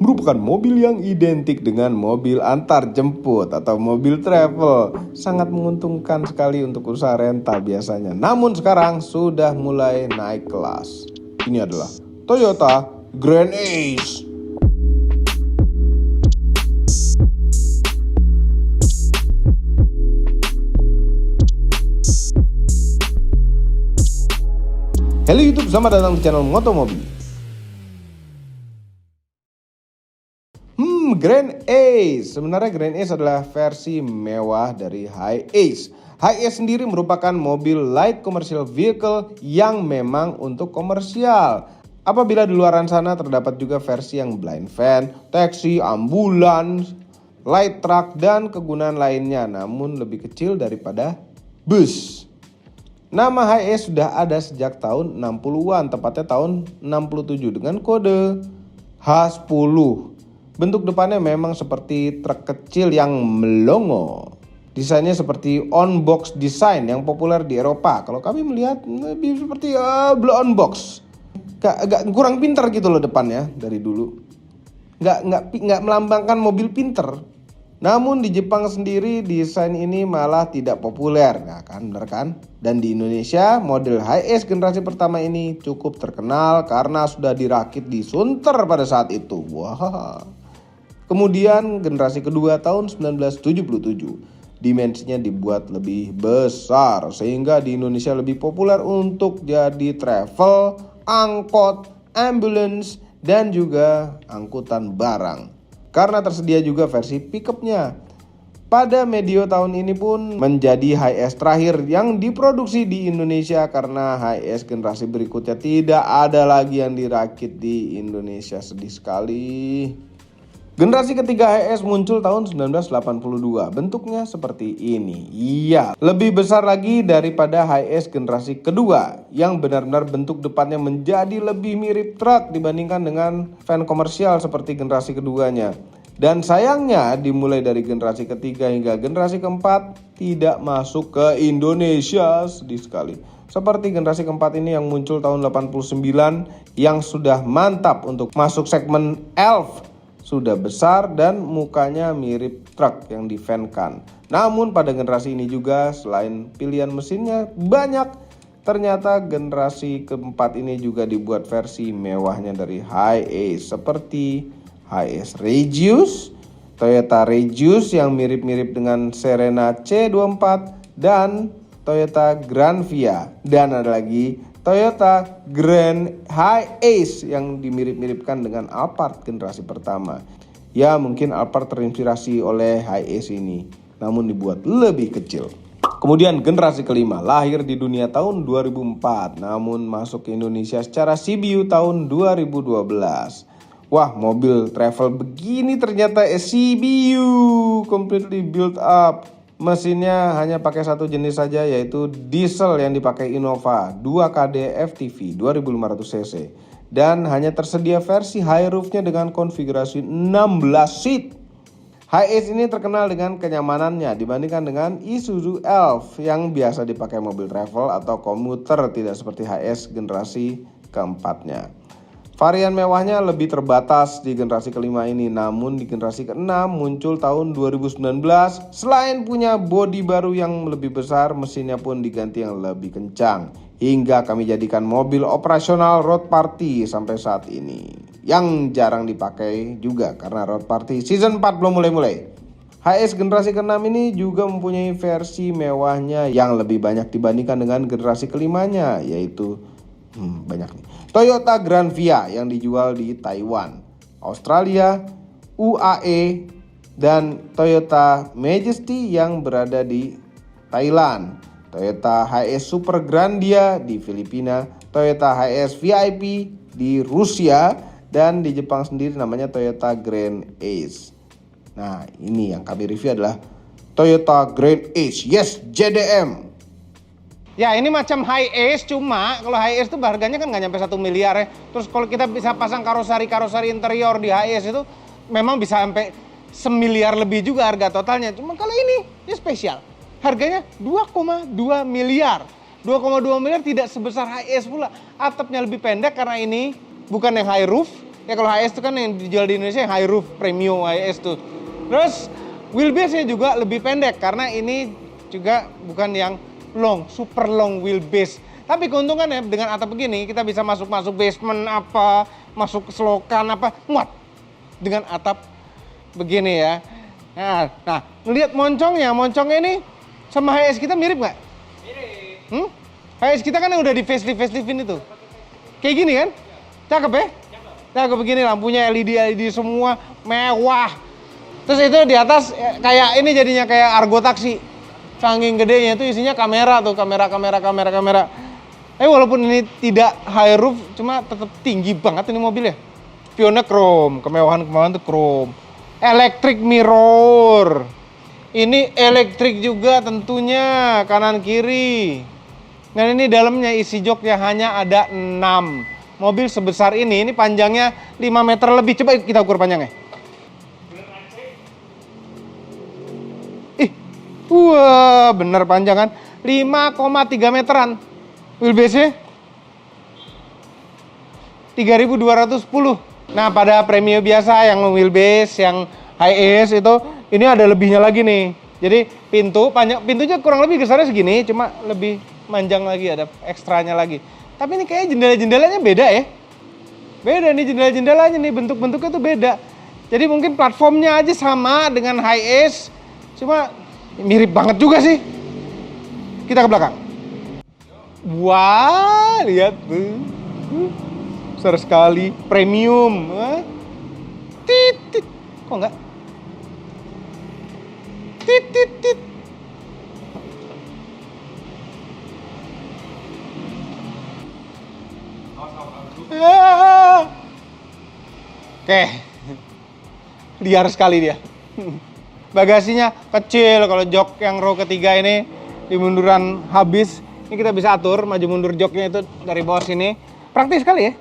Merupakan mobil yang identik dengan mobil antar jemput atau mobil travel. Sangat menguntungkan sekali untuk usaha rental biasanya. Namun sekarang sudah mulai naik kelas. Ini adalah Toyota Grand Ace. Halo YouTube, selamat datang di channel Motomobi. Grand Ace. Sebenarnya Grand Ace adalah versi mewah dari Hi-Ace. Hi-Ace sendiri merupakan mobil light commercial vehicle yang memang untuk komersial. Apabila di luaran sana terdapat juga versi yang blind van, taksi, ambulans, light truck, dan kegunaan lainnya, namun lebih kecil daripada bus. Nama Hi-Ace sudah ada sejak tahun 60-an, tepatnya tahun 67 dengan kode H10. Bentuk depannya memang seperti truk kecil yang melongo. Desainnya seperti on-box design yang populer di Eropa. Kalau kami melihat lebih seperti blow on box. Agak kurang pintar gitu loh depannya dari dulu. Nggak melambangkan mobil pinter. Namun di Jepang sendiri desain ini malah tidak populer. Nah kan, bener kan? Dan di Indonesia model Hi-Ace generasi pertama ini cukup terkenal karena sudah dirakit di Sunter pada saat itu. Wah. Kemudian generasi kedua tahun 1977, dimensinya dibuat lebih besar sehingga di Indonesia lebih populer untuk jadi travel, angkot, ambulance, dan juga angkutan barang. Karena tersedia juga versi pickupnya. Pada medio tahun ini pun menjadi Hi-Ace terakhir yang diproduksi di Indonesia karena Hi-Ace generasi berikutnya tidak ada lagi yang dirakit di Indonesia, sedih sekali. Generasi ketiga Hi-Ace muncul tahun 1982. Bentuknya seperti ini. Iya, lebih besar lagi daripada Hi-Ace generasi kedua yang benar-benar bentuk depannya menjadi lebih mirip truk dibandingkan dengan van komersial seperti generasi keduanya. Dan sayangnya dimulai dari generasi ketiga hingga generasi keempat tidak masuk ke Indonesia, sedih sekali. Seperti generasi keempat ini yang muncul tahun 89 yang sudah mantap untuk masuk segmen Elf. Sudah besar dan mukanya mirip truk yang di-van-kan. Namun pada generasi ini juga selain pilihan mesinnya banyak, ternyata generasi keempat ini juga dibuat versi mewahnya dari Hi-Ace seperti Hi-Ace Regius, Toyota Regius yang mirip-mirip dengan Serena C24 dan Toyota Granvia. Dan ada lagi Toyota Grand Hi-Ace yang dimirip-miripkan dengan Alphard generasi pertama. Ya mungkin Alphard terinspirasi oleh Hi-Ace ini, namun dibuat lebih kecil. Kemudian generasi kelima lahir di dunia tahun 2004, namun masuk ke Indonesia secara CBU tahun 2012. Wah, mobil travel begini ternyata CBU, completely built up. Mesinnya hanya pakai satu jenis saja, yaitu diesel yang dipakai Innova 2KD FTV 2500 cc. Dan hanya tersedia versi high roofnya dengan konfigurasi 16 seat. Hi-Ace ini terkenal dengan kenyamanannya dibandingkan dengan Isuzu Elf yang biasa dipakai mobil travel atau komuter, tidak seperti Hi-Ace generasi keempatnya. Varian mewahnya lebih terbatas di generasi kelima ini, namun di generasi keenam muncul tahun 2019. Selain punya bodi baru yang lebih besar, mesinnya pun diganti yang lebih kencang. Hingga kami jadikan mobil operasional road party sampai saat ini. Yang jarang dipakai juga karena road party season 4 belum mulai-mulai. Hi-Ace generasi ke-6 ini juga mempunyai versi mewahnya yang lebih banyak dibandingkan dengan generasi kelimanya, yaitu banyak nih. Toyota Granvia yang dijual di Taiwan, Australia, UAE, dan Toyota Majesty yang berada di Thailand. Toyota Hi-Ace Super Grandia di Filipina, Toyota Hi-Ace VIP di Rusia, dan di Jepang sendiri namanya Toyota Grand Ace. Nah, ini yang kami review adalah Toyota Grand Ace. Yes, JDM. Ya ini macam Hi-Ace, cuma kalau Hi-Ace itu harganya kan nggak nyampe 1 miliar ya. Terus kalau kita bisa pasang karoseri interior di Hi-Ace itu memang bisa sampai 1 miliar lebih juga harga totalnya. Cuma kalau ini spesial, harganya 2,2 miliar. 2,2 miliar tidak sebesar HIS pula. Atapnya lebih pendek karena ini bukan yang high roof. Ya kalau HIS itu kan yang dijual di Indonesia yang high roof, premium HIS tuh. Terus wheelbase-nya juga lebih pendek karena ini juga bukan yang long, super long wheelbase. Tapi keuntungannya dengan atap begini kita bisa masuk basement apa, masuk selokan apa, muat dengan atap begini ya. Nah, lihat moncongnya ini sama HS kita mirip nggak? Mirip. HS kita kan yang udah di faceliftin itu. Kayak gini kan? Cakep ya? Cakep begini, lampunya LED semua, mewah. Terus itu di atas kayak ini jadinya kayak argo taksi. Saking gedenya itu isinya kamera tuh, kamera. Walaupun ini tidak high roof, cuma tetap tinggi banget ini mobil ya. Spionnya chrome, kemewahan tuh chrome. Electric mirror. Ini elektrik juga tentunya, kanan kiri. Dan ini dalamnya isi joknya hanya ada 6. Mobil sebesar ini panjangnya 5 meter lebih. Coba kita ukur panjangnya. Wah, bener panjang kan? 5,3 meteran. Wheelbase-nya 3.210. Nah, pada Premio biasa yang wheelbase, yang HIS itu, ini ada lebihnya lagi nih. Jadi pintunya kurang lebih besarnya segini, cuma lebih manjang lagi, ada ekstranya lagi. Tapi ini kayaknya jendela-jendelanya beda ya. Beda nih jendela-jendelanya nih, bentuk-bentuknya tuh beda. Jadi mungkin platformnya aja sama dengan HIS, cuma mirip banget juga sih. Kita ke belakang. Wah, lihat tuh. Besar sekali, premium. Titit. Kok enggak? Titit. Oke. Liar sekali dia. Bagasinya kecil, kalau jok yang row ketiga ini di munduran habis. Ini kita bisa atur maju mundur joknya itu dari bawah sini. Praktis sekali ya.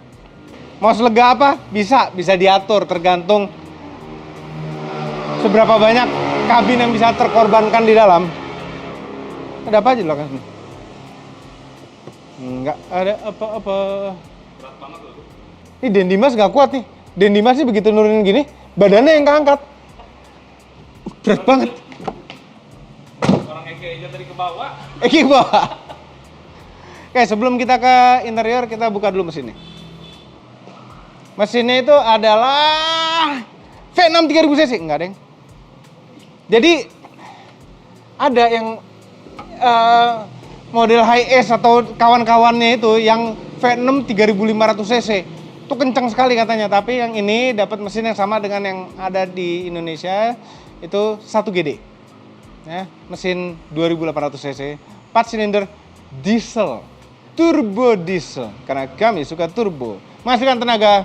Mau selega apa? Bisa diatur tergantung seberapa banyak kabin yang bisa terkorbankan di dalam. Ada apa aja di belakang sini? Enggak ada apa-apa. Berat banget loh. Ini Den Dimas nggak kuat nih. Den Dimas sih begitu nurunin gini, badannya yang keangkat. Berat banget. Orang Eki aja tadi ke bawah. Eki ke bawah. Oke, sebelum kita ke interior, kita buka dulu mesinnya. Mesinnya itu adalah V6 3000 cc, enggak deng. Jadi ada yang model HIS atau kawan-kawannya itu yang V6 3500 cc. Itu kencang sekali katanya, tapi yang ini dapat mesin yang sama dengan yang ada di Indonesia, itu 1 GD. Ya, mesin 2800 cc, 4 silinder diesel. Turbo diesel, karena kami suka turbo. Menghasilkan tenaga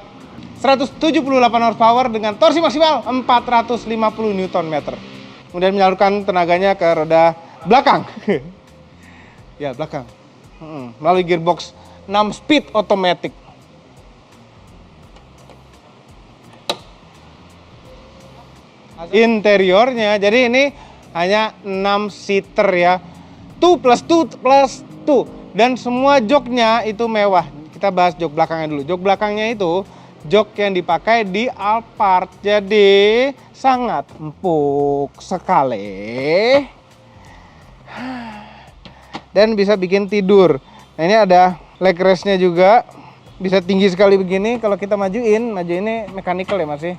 178 horsepower dengan torsi maksimal 450 Nm. Kemudian menyalurkan tenaganya ke roda belakang. Ya, belakang. Melalui gearbox 6 speed automatic. Interiornya, jadi ini hanya 6 seater ya. 2 plus 2 plus 2. Dan semua joknya itu mewah. Kita bahas jok belakangnya dulu. Jok belakangnya itu jok yang dipakai di Alphard. Jadi sangat empuk sekali. Dan bisa bikin tidur. Nah, ini ada leg rest-nya juga. Bisa tinggi sekali begini. Kalau kita majuin ini mechanical ya masih.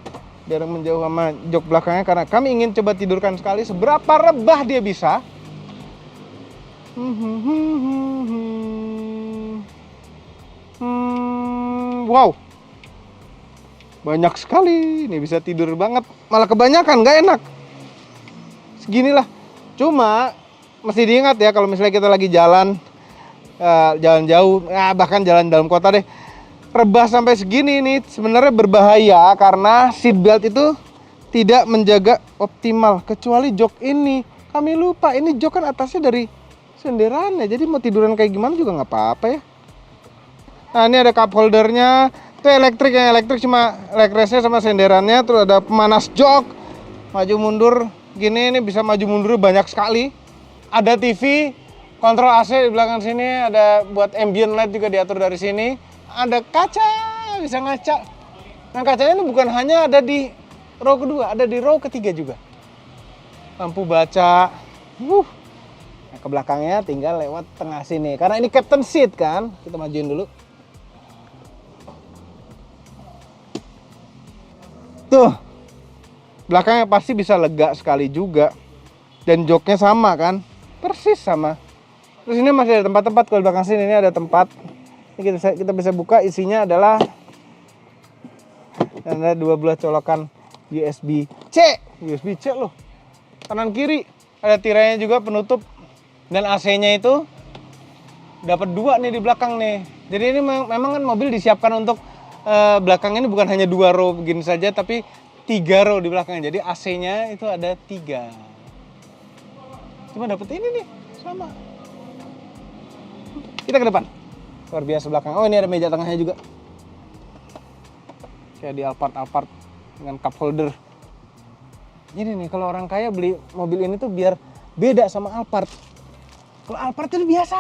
Biar menjauh sama jok belakangnya. Karena kami ingin coba tidurkan sekali seberapa rebah dia bisa. Wow, banyak sekali. Ini bisa tidur banget. Malah kebanyakan, nggak enak. Seginilah. Cuma mesti diingat ya kalau misalnya kita lagi jalan jauh, bahkan jalan dalam kota deh, rebah sampai segini ini sebenarnya berbahaya karena seat belt itu tidak menjaga optimal. Kecuali jok ini, kami lupa ini jok kan atasnya dari senderannya, jadi mau tiduran kayak gimana juga nggak apa-apa ya. Nah, ini ada cup holdernya, itu elektrik, yang elektrik cuma leg restnya sama senderannya. Terus ada pemanas jok, maju mundur gini, ini bisa maju mundur banyak sekali. Ada TV Kontrol AC di belakang sini, ada buat ambient light juga diatur dari sini. Ada kaca, bisa ngaca. Nah kacanya ini bukan hanya ada di row kedua, ada di row ketiga juga. Lampu baca. Nah, ke belakangnya tinggal lewat tengah sini. Karena ini captain seat kan, kita majuin dulu. Tuh, belakangnya pasti bisa lega sekali juga. Dan joknya sama kan, persis sama. Terus ini masih ada tempat-tempat, kalau di belakang sini ini ada tempat. Ini kita bisa buka, isinya adalah ada 2 buah colokan USB-C. USB-C loh. Kanan kiri ada tirainya juga penutup. Dan AC-nya itu dapat 2 nih di belakang nih. Jadi ini memang kan mobil disiapkan untuk belakang ini bukan hanya 2 row begini saja, tapi 3 row di belakangnya. Jadi AC-nya itu ada 3. Cuma dapat ini nih, sama. Kita ke depan. Luar biasa belakang. Oh, ini ada meja tengahnya juga. Kayak di Alphard dengan cup holder. Ini nih, kalau orang kaya beli mobil ini tuh biar beda sama Alphard. Kalau Alphard itu biasa.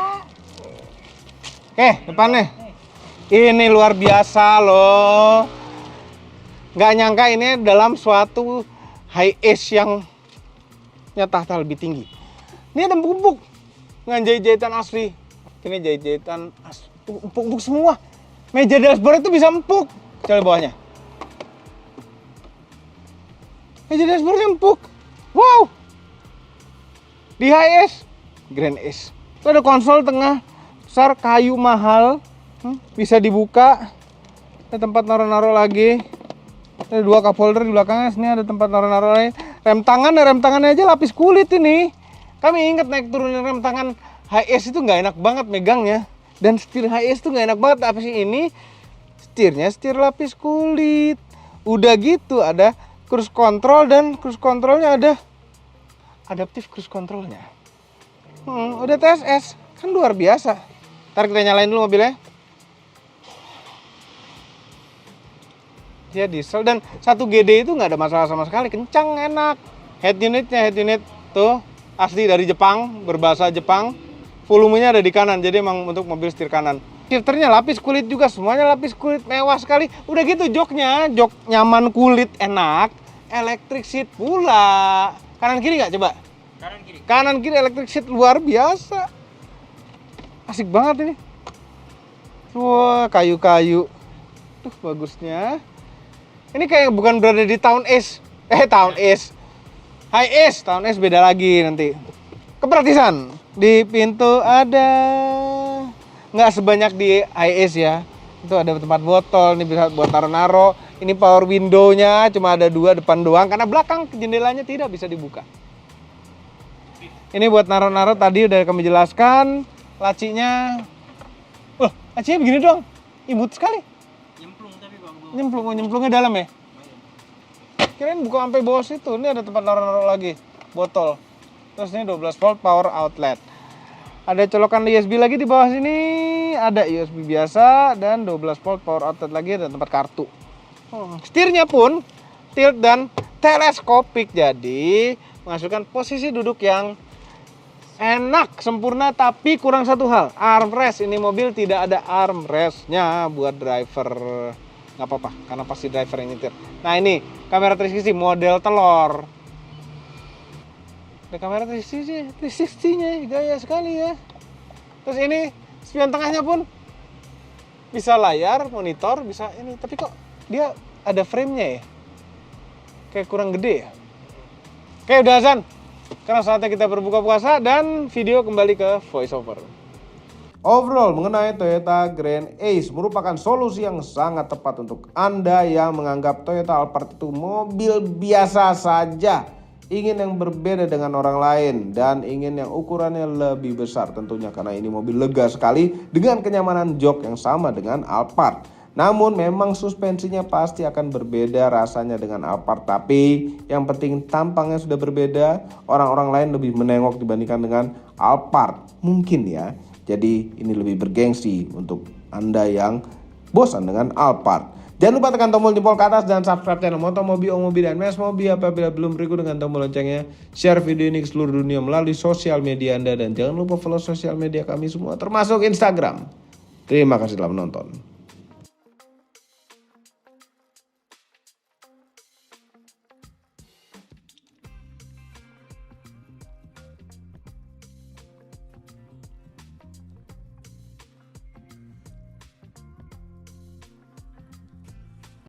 Oke, depannya. Ini luar biasa loh. Nggak nyangka ini dalam suatu high ace yang tahta lebih tinggi. Ini ada empuk-empuk. Dengan jahit-jahitan asli. Ini jahit-jahitan empuk-empuk semua. Meja dashboard itu bisa empuk. Coba bawahnya. Meja dashboardnya empuk. Wow. Di high ace, grand ace. Itu ada konsol tengah besar kayu mahal. Bisa dibuka. Ada tempat naruh-naruh lagi. Ada 2 cup holder di belakangnya. Sini ada tempat naruh-naruh lagi. Rem tangannya aja lapis kulit ini. Kami ingat naik turunin rem tangan HS itu nggak enak banget megangnya. Dan setir HS itu nggak enak banget. Tapi ini setirnya setir lapis kulit. Udah gitu ada cruise control, dan cruise controlnya ada adaptive cruise controlnya. Udah TSS, kan luar biasa. Ntar kita nyalain dulu mobilnya. Dia diesel dan 1 GD itu nggak ada masalah sama sekali, kencang, enak. Head unit tuh asli dari Jepang, berbahasa Jepang. Volumenya ada di kanan, jadi emang untuk mobil setir kanan. Shifternya lapis kulit juga, semuanya lapis kulit, mewah sekali. Udah gitu joknya, jok nyaman kulit, enak. Electric seat pula. Kanan kiri nggak coba? Kanan kiri electric seat luar biasa. Asik banget ini. Wah, kayu-kayu. Tuh bagusnya. Ini kayak bukan berada di Town Ace. Town Ace. High Ace, Town Ace beda lagi nanti. Kepraktisan. Di pintu ada, nggak sebanyak di High Ace ya. Itu ada tempat botol, ini bisa buat naro-naro. Ini power window-nya cuma ada 2 depan doang, karena belakang jendelanya tidak bisa dibuka. Ini buat naro-naro tadi udah kami jelaskan. Lacinya, lacinya begini dong, imut sekali. Nyemplungnya dalam ya? Kirain buka sampai bawah situ. Ini ada tempat naro-naro lagi, botol. Terus ini 12 volt power outlet. Ada colokan USB lagi di bawah sini. Ada USB biasa dan 12 volt power outlet lagi, dan tempat kartu. Setirnya pun tilt dan teleskopik, jadi menghasilkan posisi duduk yang enak, sempurna, tapi kurang satu hal, armrest. Ini mobil tidak ada armrestnya buat driver. Nggak apa-apa, karena pasti driver yang nyetir. Nah ini kamera 360 model telur. Ada kamera 360-nya, gaya sekali ya. Terus ini spion tengahnya pun bisa layar, monitor, bisa ini. Tapi kok dia ada frame-nya ya? Kayak kurang gede ya? Oke, udah azan. Sekarang saatnya kita berbuka puasa dan video kembali ke voiceover. Overall, mengenai Toyota Grand Ace merupakan solusi yang sangat tepat untuk Anda yang menganggap Toyota Alphard itu mobil biasa saja, ingin yang berbeda dengan orang lain, dan ingin yang ukurannya lebih besar tentunya, karena ini mobil lega sekali dengan kenyamanan jok yang sama dengan Alphard. Namun memang suspensinya pasti akan berbeda rasanya dengan Alphard, tapi yang penting tampangnya sudah berbeda. Orang-orang lain lebih menengok dibandingkan dengan Alphard, mungkin ya. Jadi ini lebih bergengsi untuk Anda yang bosan dengan Alphard. Jangan lupa tekan tombol jempol ke atas dan subscribe channel Motomobi, Omobi, dan Mesmobi apabila belum berikut dengan tombol loncengnya. Share video ini ke seluruh dunia melalui sosial media Anda dan jangan lupa follow sosial media kami semua termasuk Instagram. Terima kasih telah menonton.